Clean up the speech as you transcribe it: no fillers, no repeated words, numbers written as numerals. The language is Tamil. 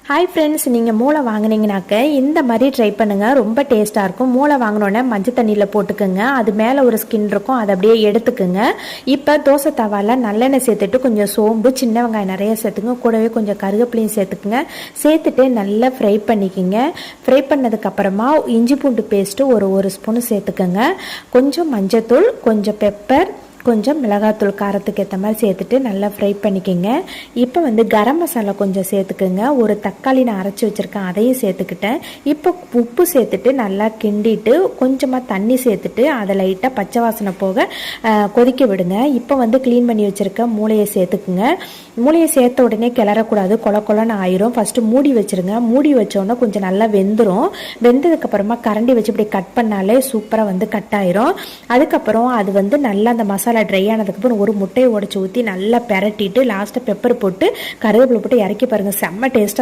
ஹாய் ஃப்ரெண்ட்ஸ், நீங்கள் மூளை வாங்கினீங்கனாக்க இந்த மாதிரி ட்ரை பண்ணுங்கள். ரொம்ப டேஸ்ட்டாக இருக்கும். மூளை வாங்கினோன்னே மஞ்சள் தண்ணியில் போட்டுக்குங்க. அது மேலே ஒரு ஸ்கின் இருக்கும், அதை அப்படியே எடுத்துக்குங்க. இப்போ தோசை தவாவில் நல்லெண்ணெய் சேர்த்துட்டு கொஞ்சம் சோம்பு, சின்ன வெங்காயம் நிறைய சேர்த்துக்குங்க. கூடவே கொஞ்சம் கருவேப்பிலையும் சேர்த்துக்குங்க. சேர்த்துட்டு நல்லா ஃப்ரை பண்ணிக்கிங்க. ஃப்ரை பண்ணதுக்கப்புறமா இஞ்சி பூண்டு பேஸ்ட்டு ஒரு ஸ்பூன் சேர்த்துக்குங்க. கொஞ்சம் மஞ்சத்தூள், கொஞ்சம் பெப்பர், கொஞ்சம் மிளகாத்தூள் காரத்துக்கு ஏற்ற மாதிரி சேர்த்துட்டு நல்லா ஃப்ரை பண்ணிக்கோங்க. இப்போ கரம் மசாலா கொஞ்சம் சேர்த்துக்குங்க. ஒரு தக்காளி நான் அரைச்சி வச்சுருக்கேன், அதையும் சேர்த்துக்கிட்டேன். இப்போ உப்பு சேர்த்துட்டு நல்லா கிண்டிட்டு கொஞ்சமாக தண்ணி சேர்த்துட்டு அதை லைட்டாக பச்சை வாசனை போக கொதிக்க விடுங்க. இப்போ க்ளீன் பண்ணி வச்சுருக்க மூளையை சேர்த்துக்குங்க. மூளையை சேர்த்த உடனே கிளறக்கூடாது, கொலன்னு ஆயிரும். ஃபஸ்ட்டு மூடி வச்சுருங்க. மூடி வச்சோன்னா கொஞ்சம் நல்லா வெந்துடும். வெந்ததுக்கப்புறமா கரண்டி வச்சு இப்படி கட் பண்ணாலே சூப்பராக கட் ஆயிரும். அதுக்கப்புறம் அது நல்லா அந்த மசாலா ட்ரை ஆனதுக்கப்புறம் ஒரு முட்டையை உடச்சி ஊற்றி நல்லா பெரட்டிட்டு லாஸ்ட்டாக பெப்பர் போட்டு கருவேப்பிலை போட்டு இறக்கி பாருங்கள். செம்ம டேஸ்ட்டாக